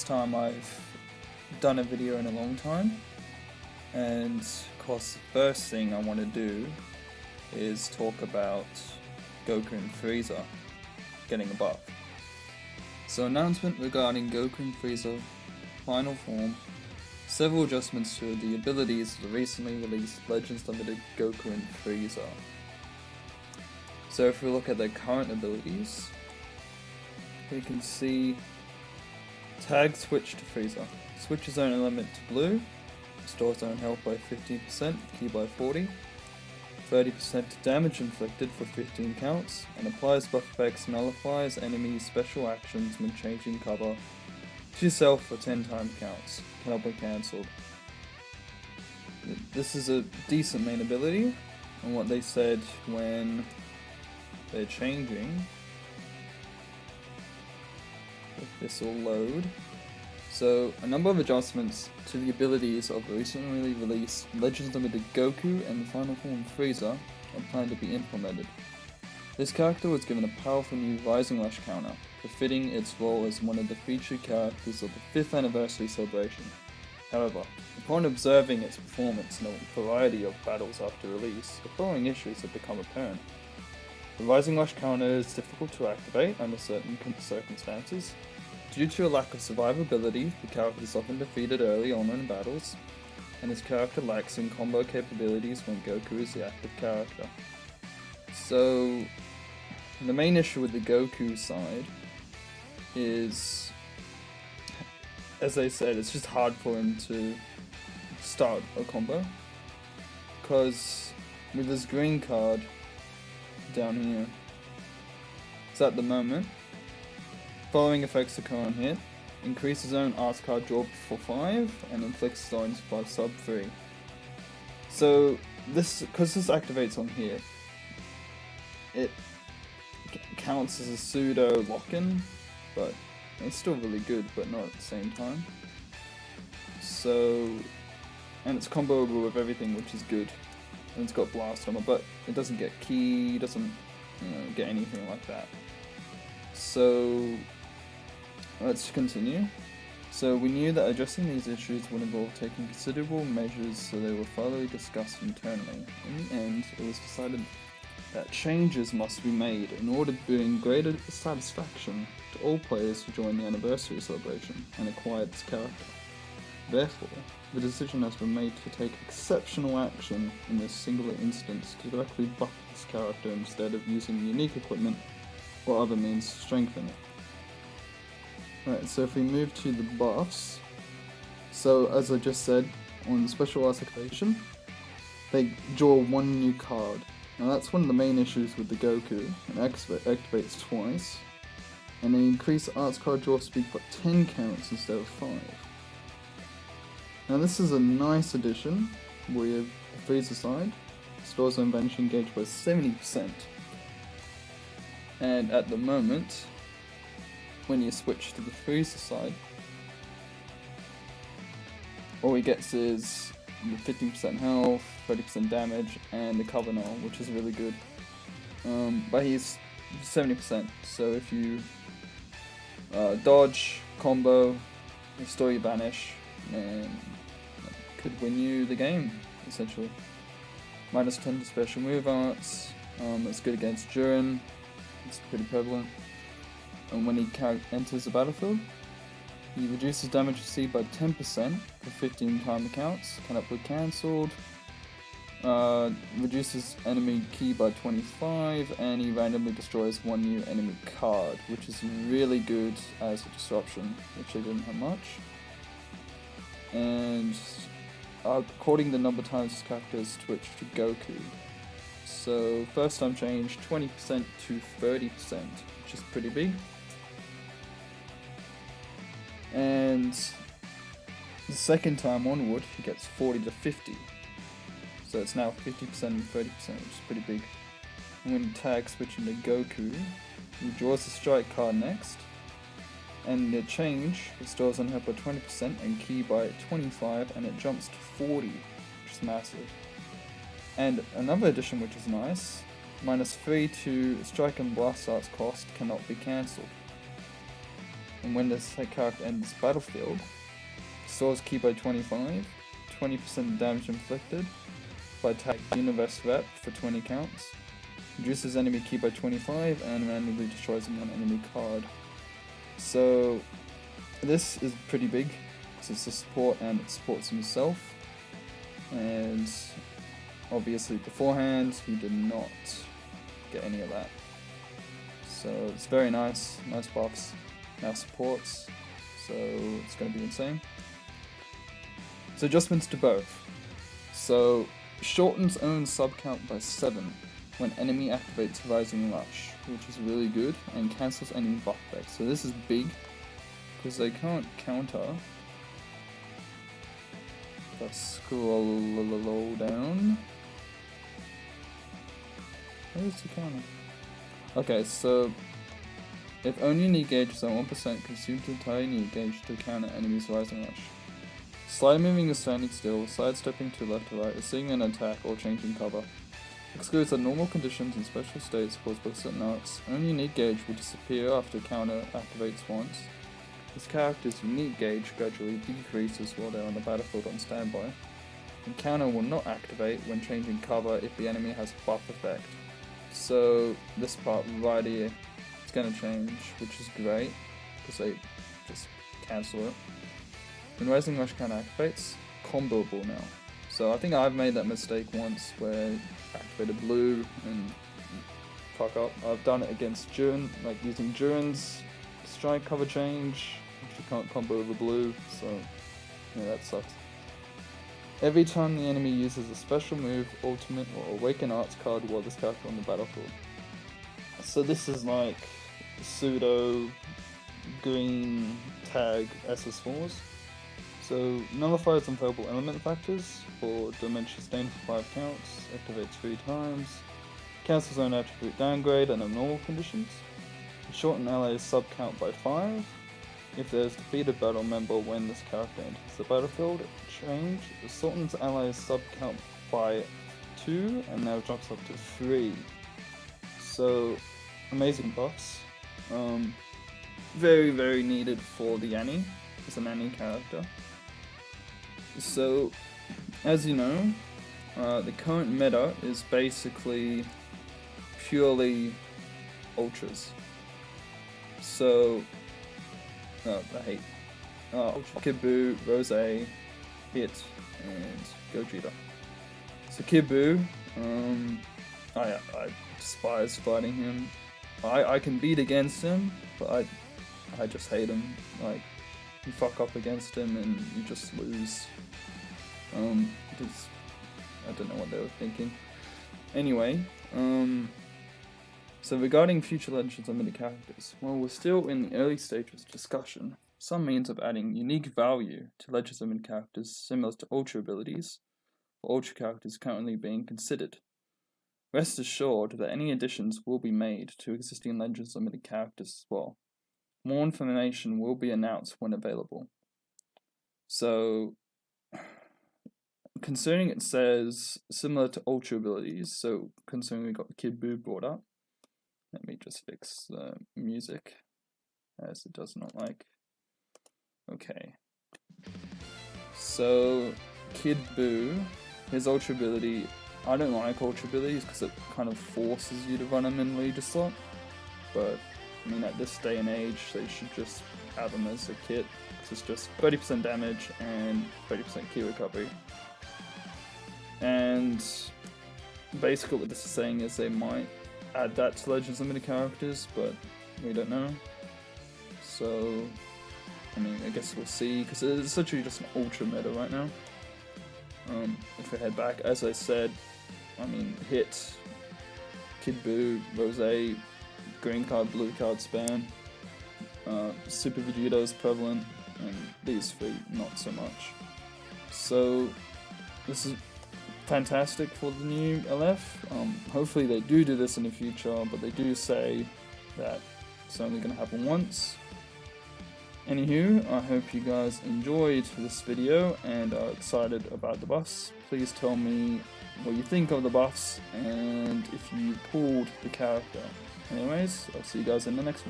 first time I've done a video in a long time, and of course the first thing I want to do is talk about Goku and Frieza getting a buff. So announcement regarding Goku and Frieza final form, several adjustments to the abilities of the recently released Legends Limited Goku and Frieza. So if we look at their current abilities, we can see Tag Switch to Frieza. Switch his own element to blue, restores his own health by 15%, ki by 40, 30% damage inflicted for 15 counts, and applies buff effects, nullifies enemies' special actions when changing cover to yourself for 10 time counts, cannot be cancelled. This is a decent main ability, and what they said when they're changing, if this will load. So, a number of adjustments to the abilities of the recently released Legends Limited Goku and the final form Frieza are planned to be implemented. This character was given a powerful new Rising Rush counter, befitting its role as one of the featured characters of the 5th anniversary celebration. However, upon observing its performance in a variety of battles after release, the following issues have become apparent. The Rising Rush counter is difficult to activate under certain circumstances. Due to a lack of survivability, the character is often defeated early on in battles, and his character lacks in combo capabilities when Goku is the active character. So, the main issue with the Goku side is, as I said, it's just hard for him to start a combo, because with his green card down here, so at the moment, following effects occur on hit: increase his own arts card draw for 5 and inflicts zones by sub 3. So this, because this activates on hit, it counts as a pseudo lock-in, but it's still really good, but not at the same time. So, and it's comboable with everything, which is good. And it's got blast armor, but it doesn't get ki, doesn't get anything like that. So let's continue. So we knew that addressing these issues would involve taking considerable measures, so they were thoroughly discussed internally. In the end, it was decided that changes must be made in order to bring greater satisfaction to all players who joined the anniversary celebration and acquired this character. Therefore, the decision has been made to take exceptional action in this singular instance to directly buff this character instead of using unique equipment or other means to strengthen it. Right, so if we move to the buffs, so as I just said, on special arts activation, they draw one new card. Now that's one of the main issues with the Goku. It activates twice, and they increase arts card draw speed by 10 counts instead of 5. Now this is a nice addition with the Frieza side. Stores own vanishing gauge by 70%. And at the moment, when you switch to the Frieza side, all he gets is 15% health, 30% damage, and the cover null, which is really good. But he's 70%, so if you dodge, combo, restore your banish, and could win you the game, essentially. Minus 10 to special move arts, it's good against Jiren, it's pretty prevalent. And when he enters the battlefield, he reduces damage received by 10% for 15 time counts, cannot be cancelled, reduces enemy ki by 25, and he randomly destroys one new enemy card, which is really good as a disruption, which they didn't have much. And according to the number of times this character is switched to Goku. So first time change 20% to 30%, which is pretty big. And the second time onward, he gets 40 to 50. So it's now 50% and 30%, which is pretty big. And when Tag switching to Goku, he draws the strike card next. And the change restores on health by 20% and ki by 25, and it jumps to 40, which is massive. And another addition which is nice, -3 to strike and blast arts cost cannot be cancelled. and when this character enters the battlefield, restores ki by 25, 20% damage inflicted by tag Universe Rep for 20 counts, reduces enemy ki by 25, and randomly destroys one enemy card. So this is pretty big, because it's a support and it supports himself, and obviously beforehand he did not get any of that. So it's very nice buffs, now supports, so it's going to be insane. So adjustments to both. So shortens own sub count by 7 when enemy activates Rising Rush, which is really good, and cancels enemy buff effects. So this is big, because they can't counter. Let's scroll down. Where's the counter? Okay, so if only unique gauge is at 1%, consume the entire unique gauge to counter enemies' Rising Rush. Slide moving is standing still, sidestepping to left or right, receiving an attack, or changing cover. Excludes the normal conditions and special states caused by certain arts. Only unique gauge will disappear after counter activates once. This character's unique gauge gradually decreases while they're on the battlefield on standby. And counter will not activate when changing cover if the enemy has a buff effect. So this part right here is going to change, which is great, because they just cancel it. When Rising Rush counter activates, comboable now. So I think I've made that mistake once where I activated blue and fuck up. I've done it against Duran, like using Duran's strike cover change, which you can't combo over blue, so yeah, that sucks. Every time the enemy uses a special move, ultimate, or awaken arts card while this character on the battlefield. So this is like pseudo green tag SS4s. So nullifies unfavorable element factors for Dimension Stain for 5 counts, activates 3 times, cancels own attribute downgrade and abnormal conditions, shorten allies sub count by 5. If there's defeated battle member when this character enters the battlefield, change, shortens allies sub count by 2 and now drops up to 3. So amazing buffs. Very, very needed for the Annie, as an Annie character. So, as you know, the current meta is basically purely ultras. So, Kid Buu, Rose, Hit, and Gogeta. So Kid Buu, I despise fighting him. I can beat against him, but I just hate him. Like, you fuck up against him and you just lose. I don't know what they were thinking. Anyway, so regarding future Legends Unlimited characters, while we're still in the early stages of discussion, some means of adding unique value to Legends Unlimited characters similar to Ultra abilities, or Ultra characters currently being considered. Rest assured that any additions will be made to existing Legends Unlimited characters as well. More information will be announced when available. So, concerning it says similar to Ultra abilities, so considering we got Kid Buu brought up, let me just fix the music, as it does not like. Okay. So, Kid Buu, his Ultra ability, I don't like Ultra abilities because it kind of forces you to run them in Leader slot, but I mean at this day and age they should just have them as a kit, because it's just 30% damage and 30% key recovery. And basically what this is saying is they might add that to Legends Limited characters, but we don't know. So, I mean, I guess we'll see, because it's essentially just an ultra meta right now. If we head back, as I said, I mean, Hit, Kid Buu, Rose, green card, blue card span, Super Vegeta is prevalent, and these three not so much. So, this is fantastic for the new LF. Hopefully they do this in the future, but they do say that it's only going to happen once. Anywho, I hope you guys enjoyed this video and are excited about the buffs. Please tell me what you think of the buffs and if you pulled the character. Anyways, I'll see you guys in the next one.